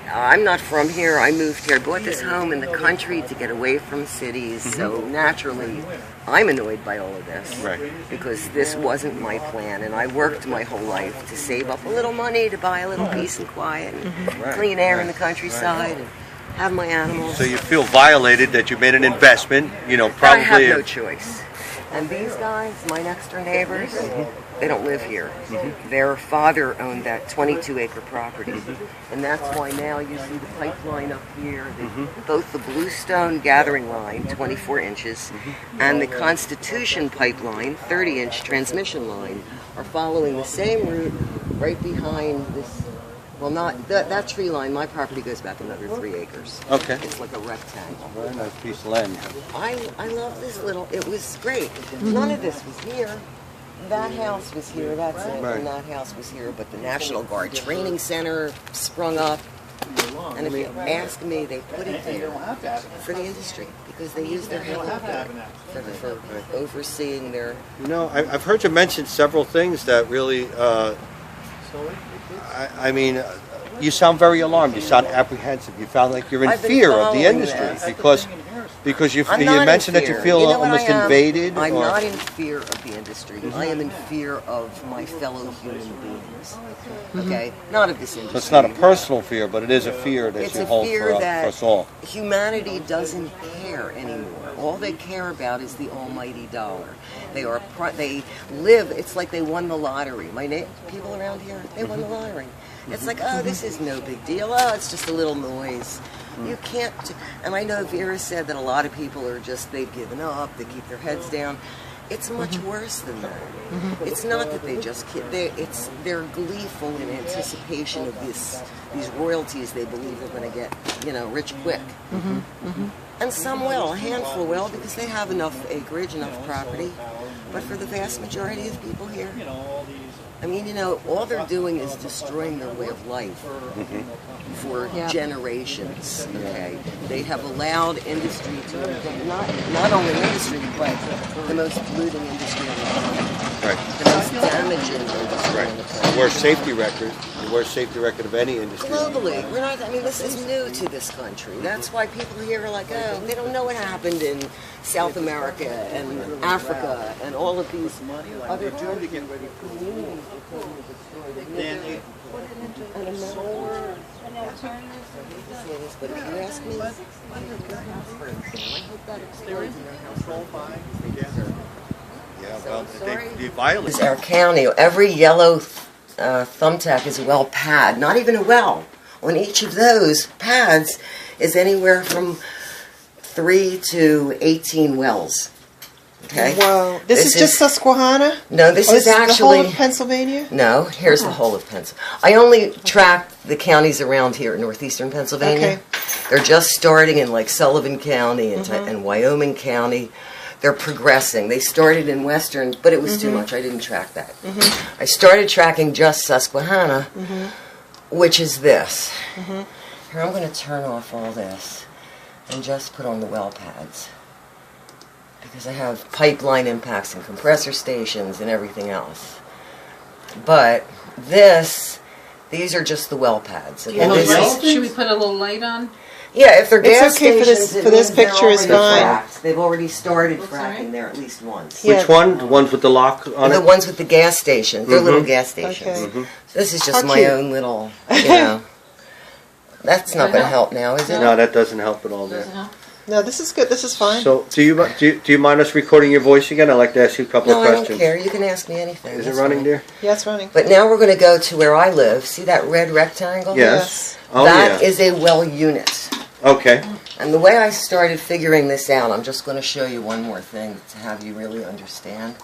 I'm not from here. I moved here. I bought this home in the country to get away from cities. So naturally, I'm annoyed by all of this. Right. Because this wasn't my plan. And I worked my whole life to save up a little money to buy a little peace and quiet and clean air in the countryside and have my animals. So you feel violated that you made an investment, probably. I have no choice. And these guys, my next door neighbors, they don't live here. Their father owned that 22-acre property. And that's why now you see the pipeline up here, both the Bluestone gathering line, 24 inches, and the Constitution pipeline, 30-inch transmission line, are following the same route right behind this. Well, not that tree line. My property goes back another 3 acres. Okay. It's like a rectangle. Very nice piece of land. I love this little. It was great. None of this was here. That house was here. That's it. Right. And that house was here. But the National Guard Training Center sprung up. And if you ask me, they put it there for the industry because they use their helipad for overseeing their. I've heard you mention several things that really. I mean, you sound very alarmed. You sound apprehensive. You sound like you're in fear of the industry because you mentioned that you feel almost invaded. I'm not in fear of the industry. I am in fear of my fellow human beings. Okay, not of this industry. So it's not a personal fear, but it is a fear that you hold for us all. Humanity doesn't care anymore. All they care about is the almighty dollar. They live. It's like they won the lottery. People around here, they won the lottery. It's like, oh, this is no big deal. Oh, it's just a little noise. You can't. And I know Vera said that a lot of people are they've given up. They keep their heads down. It's much worse than that. It's not that they just they're gleeful in anticipation of these royalties they believe they're going to get, rich quick. And some will, a handful will, because they have enough acreage, enough property. But for the vast majority of people here, I mean, all they're doing is destroying their way of life for generations. Okay, they have allowed industry to not only industry, but the most polluting industry in the planet. Right. The most damaging industry in the planet. The worst safety record. The worst safety record of any industry. Globally, we're not. I mean, this is new to this country. That's why people here are like, oh, they don't know what happened in South America and Africa and all of these other dirty communities. But if you ask me, I hope that explodes in their household. Yeah, well, they violate Our county, every yellow thumbtack is a well pad, not even a well. On each of those pads is anywhere from 3 to 18 wells. Okay. Wow. This is just Susquehanna? No, this is actually the whole of Pennsylvania? No, here's the whole of Pennsylvania. I only track the counties around here in northeastern Pennsylvania. Okay. They're just starting in like Sullivan County and Wyoming County. They're progressing. They started in western, but it was too much. I didn't track that. I started tracking just Susquehanna, which is this. Here, I'm going to turn off all this and just put on the well pads. Because I have pipeline impacts and compressor stations and everything else. But these are just the well pads. Should we put a little light on? Yeah, if they're gas okay stations, for this picture is fine. Fracked. They've already started fracking there at least once. Yeah. Which one? The ones with the lock on it? The ones with the gas stations. They're little gas stations. Okay. So this is just How my cute. own little, That's not going to help now, is it? No, that doesn't help at all there. No, this is good. This is fine. So, do you mind us recording your voice again? I'd like to ask you a couple of questions. No, I don't care. You can ask me anything. Is That's it running fine. there? Yeah, it's running. But now we're going to go to where I live. See that red rectangle? Yes. Oh, That yeah. is a well unit. Okay. And the way I started figuring this out, I'm just going to show you one more thing to have you really understand.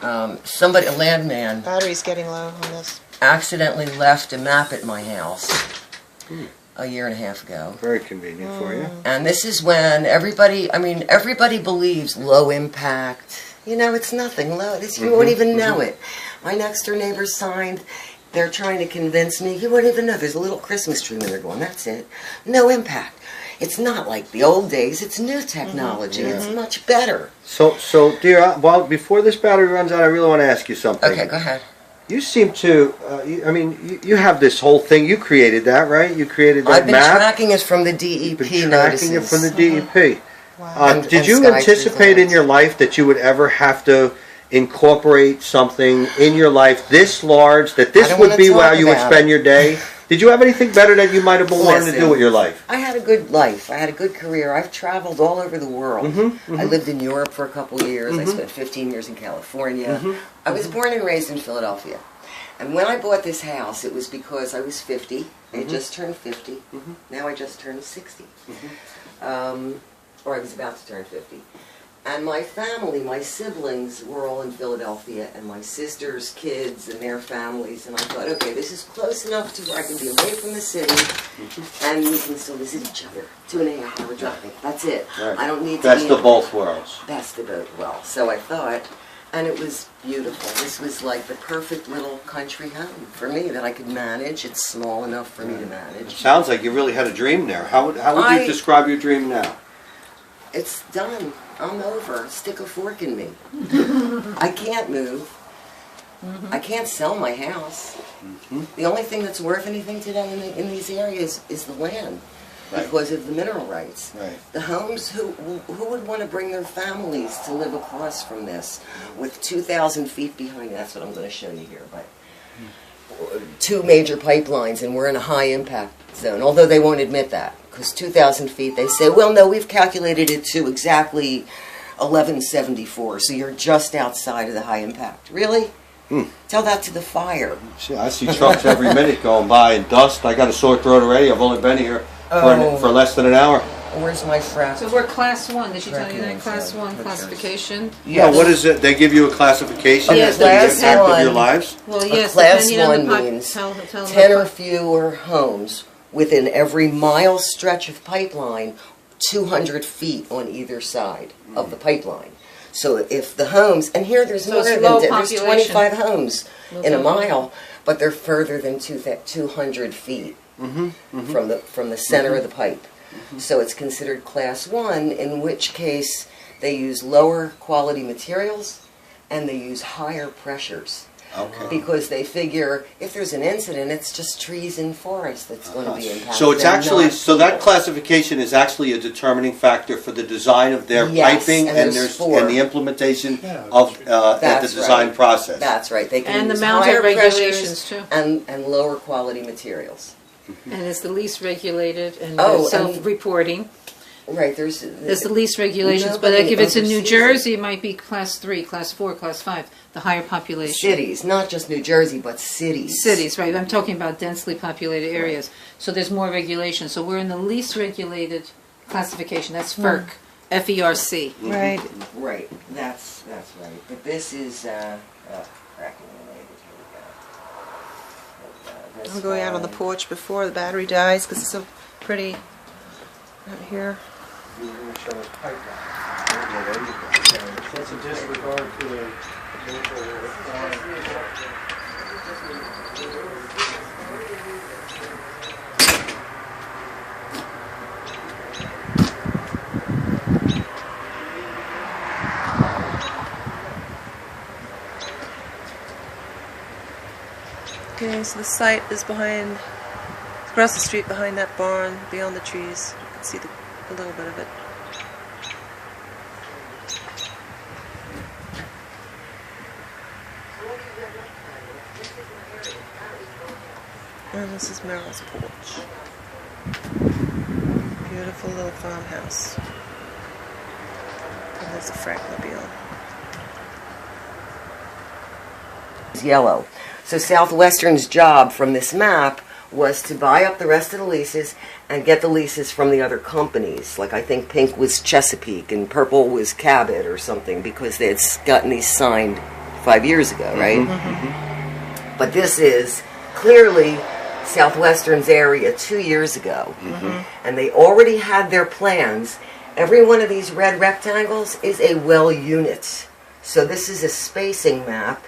A landman, Battery's getting low on this. accidentally left a map at my house a year and a half ago. Very convenient for you. And this is when everybody believes low impact. It's nothing low. You won't even know it. My next door neighbor signed. They're trying to convince me. You won't even know. There's a little Christmas tree when they're going. That's it. No impact. It's not like the old days. It's new technology. It's much better. So, dear, well, before this battery runs out, I really want to ask you something. Okay, go ahead. You seem to, you have this whole thing. You created that, right? You created that I've been map. tracking it from the DEP You've been tracking it from the DEP. Wow. Did you anticipate in your life that you would ever have to incorporate something in your life this large, that this would be how you would spend your day? Did you have anything better that you might have been wanting to do with your life? I had a good life. I had a good career. I've traveled all over the world. I lived in Europe for a couple of years. I spent 15 years in California. I was born and raised in Philadelphia. And when I bought this house, it was because I was 50. I had just turned 50. Now I just turned 60. Or I was about to turn 50. And my family, my siblings, were all in Philadelphia, and my sister's kids and their families. And I thought, okay, this is close enough to where I can be away from the city, and we can still visit each other. 2.5-hour drive. That's it. Right. I don't need to Best of both worlds. Best of both worlds. So I thought, and it was beautiful. This was like the perfect little country home for me that I could manage. It's small enough for me to manage. Sounds like you really had a dream there. How would you describe your dream now? It's done. I'm over. Stick a fork in me. I can't move. I can't sell my house. The only thing that's worth anything today in these areas is the land, because of the mineral rights. The homes, who would want to bring their families to live across from this with 2,000 feet behind? That's what I'm going to show you here. But 2 major pipelines, and we're in a high impact zone, although they won't admit that, because 2,000 feet, they say, well, no, we've calculated it to exactly 1174, so you're just outside of the high impact. Really? Tell that to the fire. See, I see trucks every minute going by and dust. I got a sore throat already. I've only been here for less than an hour. Where's my frack? So we're class 1. Did she tell you that? Class 1 classification? Yeah, what is it? They give you a classification Yes, the impact class of your lives? Well, yes, class depending on the 1 means tell 10 or fewer homes within every mile stretch of pipeline, 200 feet on either side of the pipeline. So if the homes, and here there's more than, there's 25 homes in a mile, but they're further than 200 feet from the center of the pipe. So it's considered class 1, in which case they use lower quality materials and they use higher pressures. Because they figure if there's an incident, it's just trees and forest that's going to be impacted. So it's actually, so that classification is actually a determining factor for the design of their piping and the implementation of the design process. That's right. They can and use the mounting higher regulations too, and lower quality materials. And it's the least regulated and self-reporting. Right, there's the least regulations, but like if it's in New Jersey, it might be class 3, class 4, class 5, the higher population. Cities, not just New Jersey, but cities. Cities, right. I'm talking about densely populated areas. So there's more regulation. So we're in the least regulated classification. That's FERC, F-E-R-C. Right. Right, that's right. But this is fracking related. Here we go. I'm going out on the porch before the battery dies because it's so pretty out here. That's a disregard to the Okay, so the site is behind, across the street behind that barn, beyond the trees. You can see a little bit of it. And this is Meryl's porch. Beautiful little farmhouse. And there's a frackmobile. It's yellow. So Southwestern's job from this map was to buy up the rest of the leases and get the leases from the other companies. Like I think pink was Chesapeake and purple was Cabot or something, because they had gotten these signed 5 years ago, right? But this is clearly Southwestern's area 2 years ago. And they already had their plans. Every one of these red rectangles is a well unit. So this is a spacing map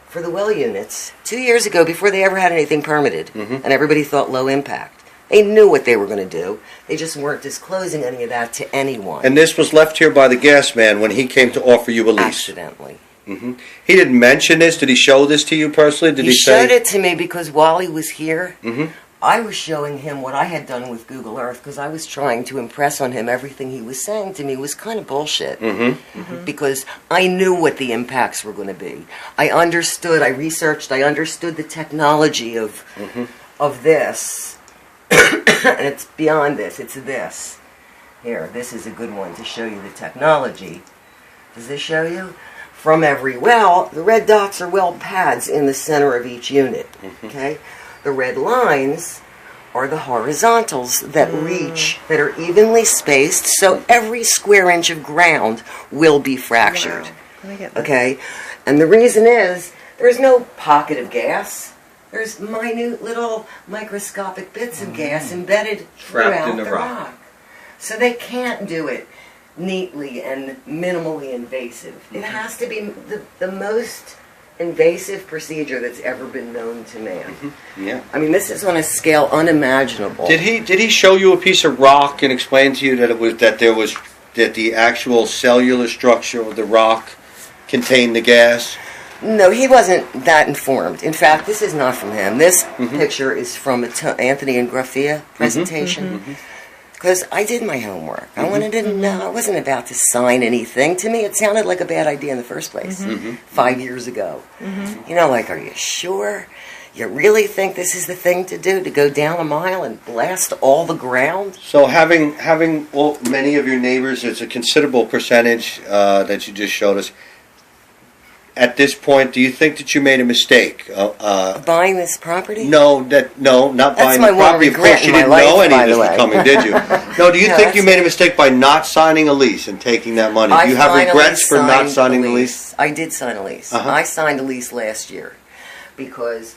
for the well units 2 years ago, before they ever had anything permitted, and everybody thought low impact. They knew what they were going to do. They just weren't disclosing any of that to anyone. And this was left here by the gas man when he came to offer you a lease. Accidentally. He didn't mention this. Did he show this to you personally? Did he showed say? it to me because while he was here, Mm-hmm. I was showing him what I had done with Google Earth because I was trying to impress on him everything he was saying to me was kind of bullshit. Because I knew what the impacts were going to be. I understood, I researched, I understood the technology of this. And it's beyond this, it's this. Here, this is a good one to show you the technology. Does this show you? From every well, the red dots are well pads in the center of each unit. Okay? The red lines are the horizontals that reach, that are evenly spaced, so every square inch of ground will be fractured. Wow. I get that. Okay? And the reason is, there's no pocket of gas. There's minute little microscopic bits of gas embedded throughout in the rock. So they can't do it neatly and minimally invasive. It has to be the most invasive procedure that's ever been known to man. Yeah. I mean, this is on a scale unimaginable. Did he show you a piece of rock and explain to you that that the actual cellular structure of the rock contained the gas? No, he wasn't that informed. In fact, this is not from him. This picture is from Anthony and Graffia presentation. Because I did my homework. I wanted to know. I wasn't about to sign anything. To me, it sounded like a bad idea in the first place. 5 years ago. You know, like, are you sure? You really think this is the thing to do? To go down a mile and blast all the ground? So having many of your neighbors, it's a considerable percentage that you just showed us. At this point, do you think that you made a mistake? Buying this property? No, not buying my the one property. Of regret course, you in my didn't life, know any by of this the was way. coming, did you? No, do you No, think you that's- made a mistake by not signing a lease and taking that money? Do you have finally regrets for not signed signing the lease? I did sign a lease. I signed a lease last year because,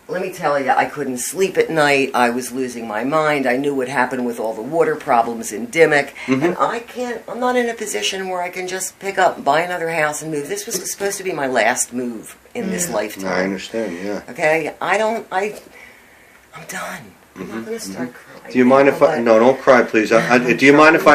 let me tell you, I couldn't sleep at night. I was losing my mind. I knew what happened with all the water problems in Dimmock. And I'm not in a position where I can just pick up, buy another house and move. This was supposed to be my last move in this lifetime. I understand, yeah. Okay? I'm done. I'm not going to start crying. Do you mind if I? but- No, don't cry, please. Do you mind if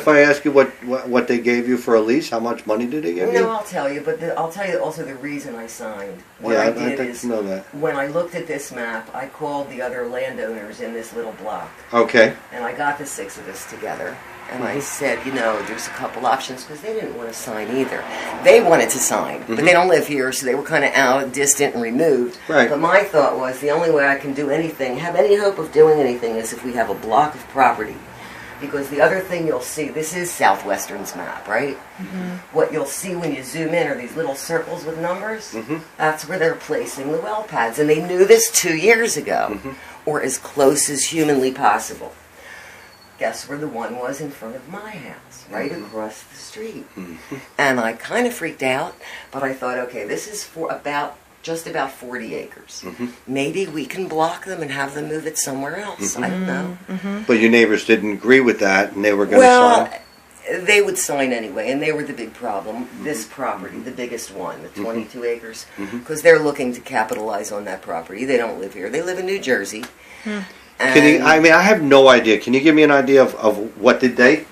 I ask you what they gave you for a lease? How much money did they give you? No, I'll tell you, but I'll tell you also the reason I signed. What Yeah, I I'd did like is, to know that. when I looked at this map, I called the other landowners in this little block, Okay. and I got the 6 of us together, and I said, you know, there's a couple options, because they didn't want to sign either. They wanted to sign, but they don't live here, so they were kind of out, distant, and removed. Right. But my thought was, the only way I can do anything, have any hope of doing anything, is if we have a block of property. Because the other thing you'll see, this is Southwestern's map, right? What you'll see when you zoom in are these little circles with numbers. That's where they're placing the well pads. And they knew this 2 years ago, or as close as humanly possible. Guess where the one was in front of my house, right across the street. And I kind of freaked out, but I thought, okay, this is for just about 40 acres. Maybe we can block them and have them move it somewhere else. I don't know. But your neighbors didn't agree with that, and they were going to Well, sign. they would sign anyway, and they were the big problem. This property, the biggest one, the 22 acres, because they're looking to capitalize on that property. They don't live here. They live in New Jersey. I have no idea. Can you give me an idea of what did they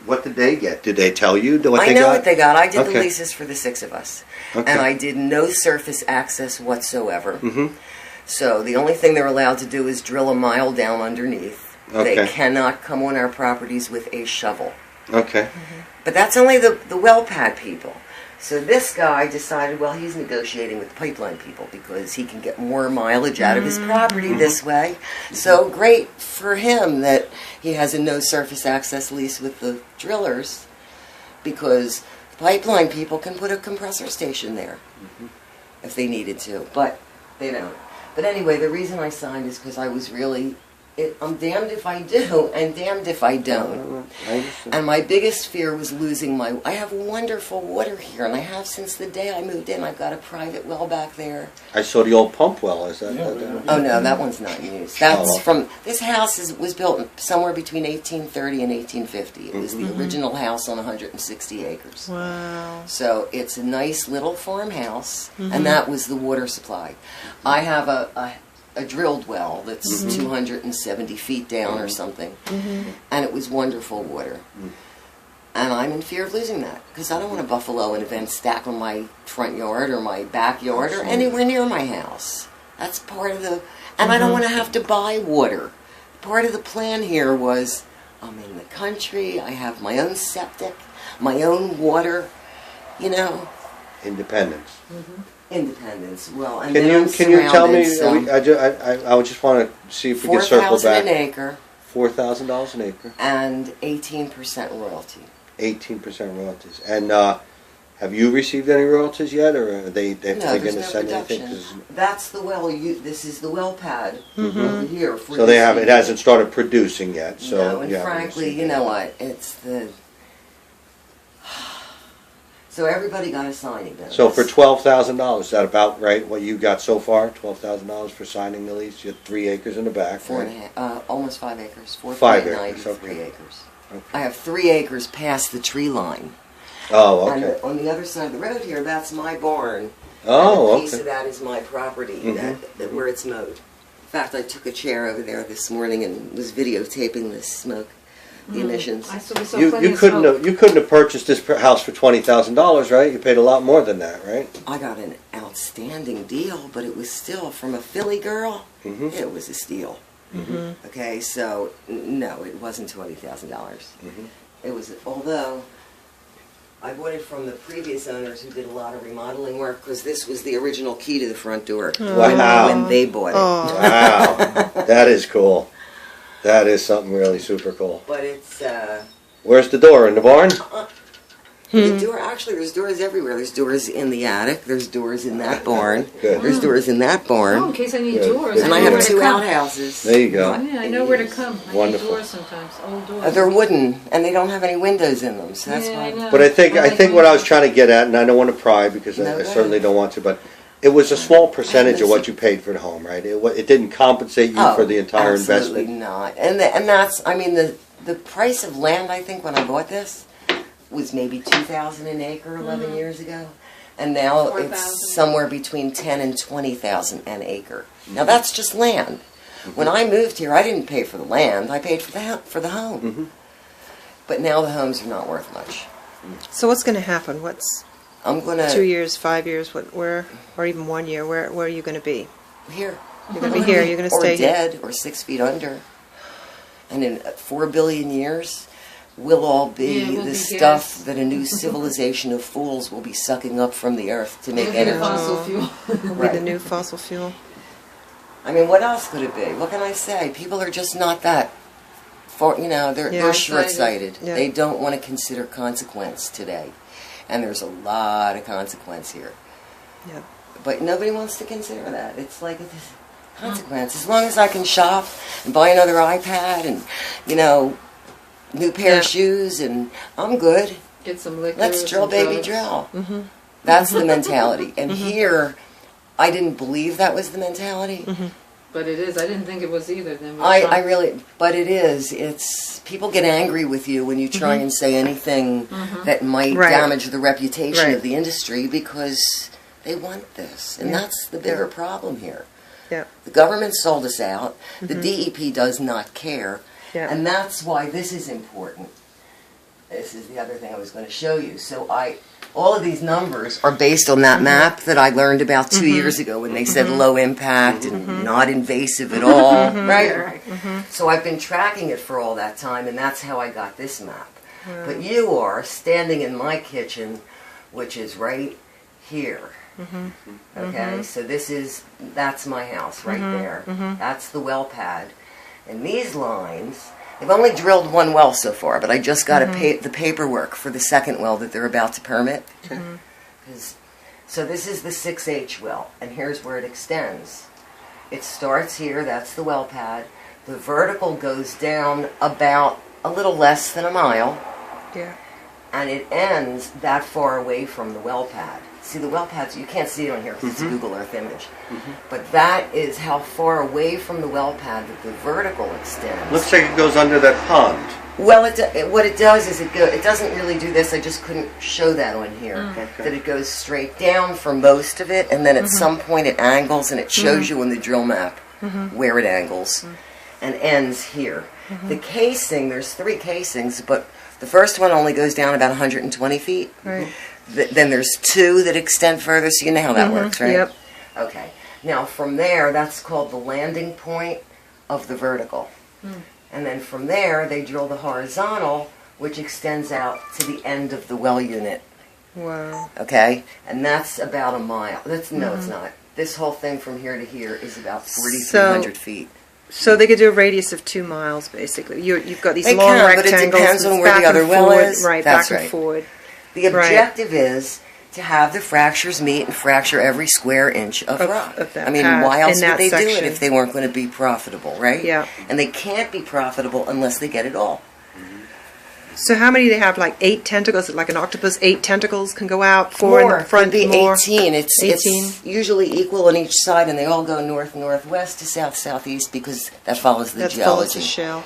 get? Did they tell you what I they know got? what they got. I did the Okay. leases for the 6 of us. Okay. And I did no surface access whatsoever. So the only thing they're allowed to do is drill a mile down underneath. Okay. They cannot come on our properties with a shovel. Okay. But that's only the well pad people. So this guy decided, well, he's negotiating with pipeline people because he can get more mileage out of his property this way. So great for him that he has a no surface access lease with the drillers, because pipeline people can put a compressor station there if they needed to, but they don't. But anyway, the reason I signed is because I was really, I'm damned if I do and damned if I don't. And my biggest fear was losing I have wonderful water here, and I have since the day I moved in. I've got a private well back there. I saw the old pump well. Is that? Oh no, that one's not in use. That's from, this house was built somewhere between 1830 and 1850. It was the original house on 160 acres. Wow. So it's a nice little farmhouse, and that was the water supply. I have a drilled well that's 270 feet down or something, and it was wonderful water. And I'm in fear of losing that because I don't want a buffalo and a vent stack on my front yard or my backyard or anywhere near my house. That's part of the... And I don't want to have to buy water. Part of the plan here was I'm in the country, I have my own septic, my own water, you know. Independence. Independence. Well, and Can you tell me? I just want to see if we can circle back. $4,000 an acre. $4,000 an acre. And 18% royalty. 18% royalties. And have you received any royalties yet, or are they going to send anything? That's the well. This is the well pad over here. So they have. It hasn't started producing yet. So no, and frankly, you know what? It's the. So everybody got a signing bonus. So for $12,000, is that about right? What you got so far? $12,000 for signing the lease. You had 3 acres in the back. 4.5, almost 5 acres. 5 acres. 3 acres. Okay. I have 3 acres past the tree line. Oh, okay. And on the other side of the road here, that's my barn. Oh, and a piece of that is my property, where it's mowed. In fact, I took a chair over there this morning and was videotaping the smoke, the emissions. You couldn't have purchased this house for $20,000, right? You paid a lot more than that, right? I got an outstanding deal, but it was still from a Philly girl. It was a steal. Okay, so no, it wasn't $20,000. It was, although I bought it from the previous owners who did a lot of remodeling work because this was the original key to the front door when they bought it. Wow, that is cool. That is something really super cool. But it's... Where's the door? In the barn? The door, actually, there's doors everywhere. There's doors in the attic. There's doors in that barn. Good. There's doors in that barn. Oh, in case I need doors. And I have 2 outhouses. There you go. Yeah, I know where to come. I Wonderful. need doors sometimes, old doors. They're wooden, and they don't have any windows in them, so that's why. I know. But I think what I was trying to get at, and I don't want to pry because I certainly don't want to, but it was a small percentage of what you paid for the home, right? It didn't compensate you for the entire absolutely investment. Not. And that's, I mean, the price of land, I think, when I bought this, was maybe $2,000 an acre 11 years ago, and now it's somewhere between $10,000 and $20,000 an acre. Now that's just land. When I moved here, I didn't pay for the land; I paid for the home. But now the homes are not worth much. So what's going to happen? I'm gonna 2 years, 5 years, where, or even 1 year? Where are you going to be? here. You're going to be here. You're going to stay or dead, or 6 feet under. And in 4 billion years, we'll all be the stuff that a new civilization of fools will be sucking up from the earth to make energy. Fossil fuel. With the new fossil fuel. I mean, what else could it be? What can I say? People are just not that far, you know, they're short-sighted. Yeah. They don't want to consider consequence today. And there's a lot of consequence here. Yeah. But nobody wants to consider that. It's like a consequence. As long as I can shop and buy another iPad and, you know, new pair of shoes, and I'm good. Get some liquor. Let's drill, baby, drill. That's the mentality. And here, I didn't believe that was the mentality. But it is. I didn't think it was either. Then I really, but it is. It's people get angry with you when you try and say anything that might damage the reputation of the industry because they want this, and that's the bigger problem here. Yeah. The government sold us out. The DEP does not care. Yeah. And that's why this is important. This is the other thing I was going to show you. So all of these numbers are based on that map that I learned about 2 years ago when they said low impact and not invasive at all, right? So I've been tracking it for all that time, and that's how I got this map. But you are standing in my kitchen, which is right here. Okay, so that's my house right there. That's the well pad. And these lines, they've only drilled 1 well so far, but I just got the paperwork for the second well that they're about to permit. So this is the 6H well, and here's where it extends. It starts here, that's the well pad. The vertical goes down about a little less than a mile. Yeah. And it ends that far away from the well pad. See, the well pads, you can't see it on here because it's a Google Earth image. But that is how far away from the well pad that the vertical extends. Looks like it goes under that pond. Well, what it does is it doesn't really do this. I just couldn't show that on here. That it goes straight down for most of it, and then at some point it angles, and it shows you on the drill map where it angles. and ends here. The casing, there's 3 casings, but the first one only goes down about 120 feet. Right. Then there's 2 that extend further, so you know how that works, right? Yep. Okay. Now from there, that's called the landing point of the vertical. And then from there, they drill the horizontal, which extends out to the end of the well unit. Wow. Okay? And that's about a mile. No, it's not. This whole thing from here to here is about 4,300 feet. So they could do a radius of 2 miles, basically. You've got these They long can, but it rectangles. depends on that's where the back and other well forward, is. Right, That's back right. and forward. The objective is to have the fractures meet and fracture every square inch of rock. of that I mean, pad why else in would that they do it section. if they weren't going to be profitable, right? Yeah. And they can't be profitable unless they get it all. So how many do they have? Like 8 tentacles? Like an octopus, 8 tentacles can go out, 4 in the front, Could be more. 18. It's 18. usually equal on each side, and they all go north, northwest to south, southeast because that follows the That follows geology. the shell.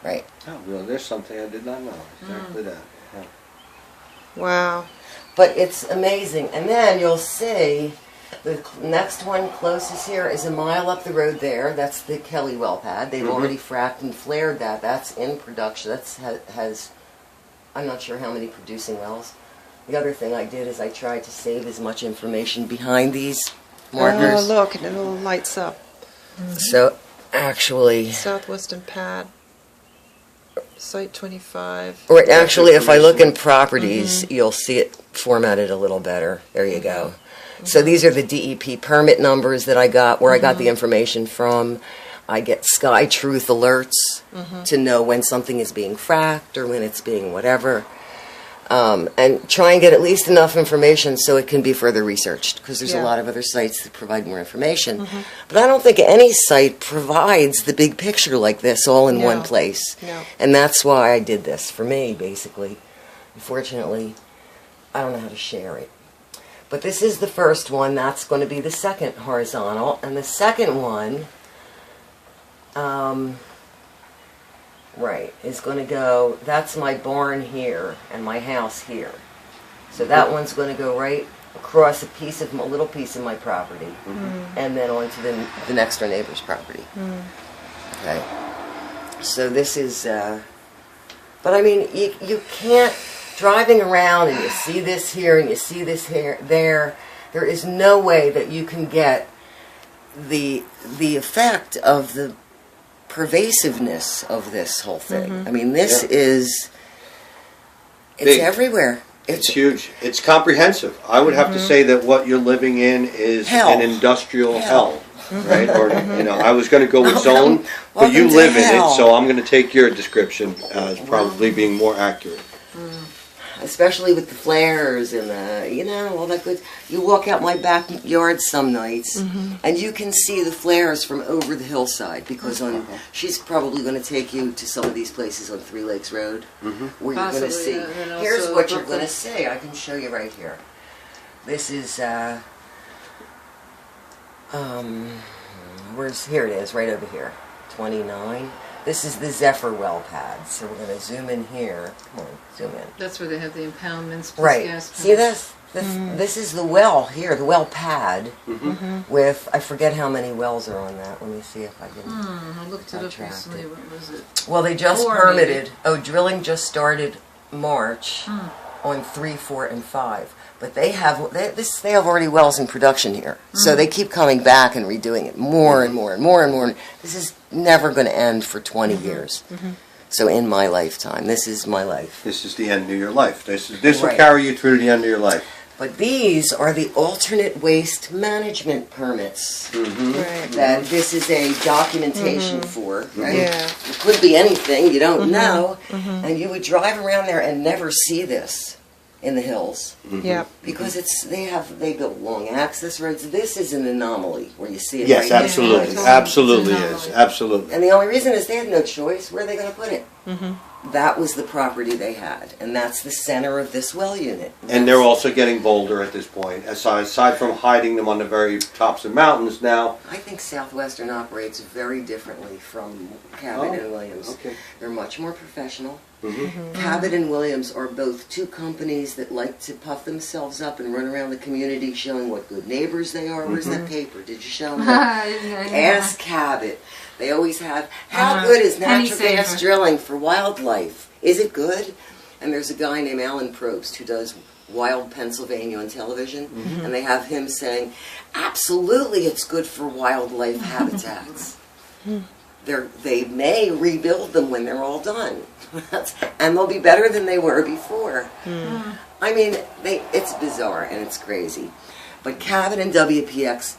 Right. Oh, well, there's something I did not know. Exactly that. Yeah. Wow. But it's amazing. And then you'll see the next one closest here is a mile up the road there. That's the Kelly well pad. They've already fracked and flared that. That's in production. That's has I'm not sure how many producing wells. The other thing I did is I tried to save as much information behind these markers. Oh, look, and it all lights up. So actually, Southwestern pad. Site 25. or actually, if I look in properties, you'll see it formatted a little better. There you go. So these are the DEP permit numbers that I got, where I got the information from. I get Sky Truth alerts to know when something is being fracked or when it's being whatever. And try and get at least enough information so it can be further researched, because there's a Yeah. lot of other sites that provide more information. But I don't think any site provides the big picture like this all in one No. place. No. And that's why I did this, for me, basically. Unfortunately, I don't know how to share it. But this is the first one. That's going to be the second horizontal. And the second one, right, is going to go, that's my barn here and my house here. So that one's going to go right across a little piece of my property, and then onto the next door neighbor's property. Okay. So this is, but I mean, you can't, driving around and you see this here and you see this here, there is no way that you can get the effect of the pervasiveness of this whole thing. I mean, this is, it's Big. everywhere. It's huge. It's comprehensive. I would have to say that what you're living in is Hell. an industrial hell, right? Or I was going to go with zone, but you welcome to live in it, hell. so I'm going to take your description as probably being more accurate. Especially with the flares and the, all that good. You walk out my backyard some nights, and you can see the flares from over the hillside, because she's probably going to take you to some of these places on Three Lakes Road, where you're going to see. and also Here's what you're Brooklyn. going to see. I can show you right here. This is, here it is, right over here, 29. This is the Zephyr well pad, so we're going to zoom in here. Come on, zoom in. That's where they have the impoundments plus Right. gas See pumps. this? This is the well here, the well pad, with, I forget how many wells are on that. Let me see if I can. I looked it up tracked recently. it. What was it? Well, they just 4 permitted. maybe. Oh, drilling just started March on 3, 4, and 5. But they have already wells in production here, so they keep coming back and redoing it more and more and more and more. This is never going to end for 20 years. So in my lifetime, this is my life. This is the end of your life. This will Right. carry you through the end of your life. But these are the alternate waste management permits Right. that this is a documentation for, right? Yeah. It could be anything, you don't know. And you would drive around there and never see this in the hills, Yep. because they built long access roads. This is an anomaly where you see it Yes, right absolutely. here. Absolutely It's an is. anomaly. Absolutely. And the only reason is they had no choice. Where are they going to put it? That was the property they had, and that's the center of this well unit. And they're also getting bolder at this point. Aside from hiding them on the very tops of mountains now. I think Southwestern operates very differently from Cabot and Williams. Okay. They're much more professional. Cabot and Williams are both two companies that like to puff themselves up and run around the community showing what good neighbors they are. Where's that paper? Did you show them that? Ask Cabot. They always have. How good is penny natural gas saver. drilling for wildlife? Is it good? And there's a guy named Alan Probst who does Wild Pennsylvania on television, and they have him saying, absolutely it's good for wildlife habitats. They may rebuild them when they're all done. And they'll be better than they were before. I mean, it's bizarre and it's crazy. But Cabot and WPX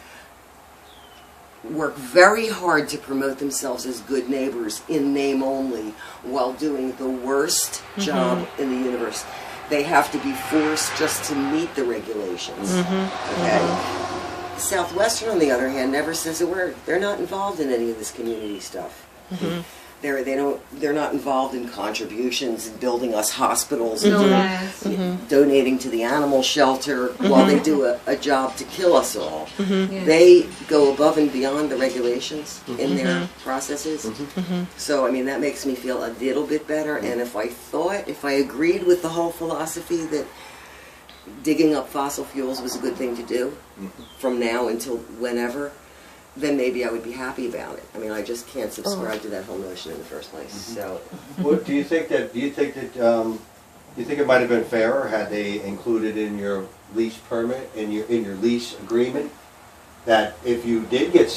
work very hard to promote themselves as good neighbors in name only while doing the worst job in the universe. They have to be forced just to meet the regulations. Okay? Southwestern, on the other hand, never says a word. They're not involved in any of this community stuff. They're not involved in contributions and building us hospitals and donating to the animal shelter while they do a job to kill us all. They go above and beyond the regulations in their processes. So I mean that makes me feel a little bit better. And if I agreed with the whole philosophy that digging up fossil fuels was a good thing to do from now until whenever, then maybe I would be happy about it. I mean, I just can't subscribe to that whole notion in the first place. So, What do you think that you think it might have been fairer had they included in your lease permit in your lease agreement that if you did get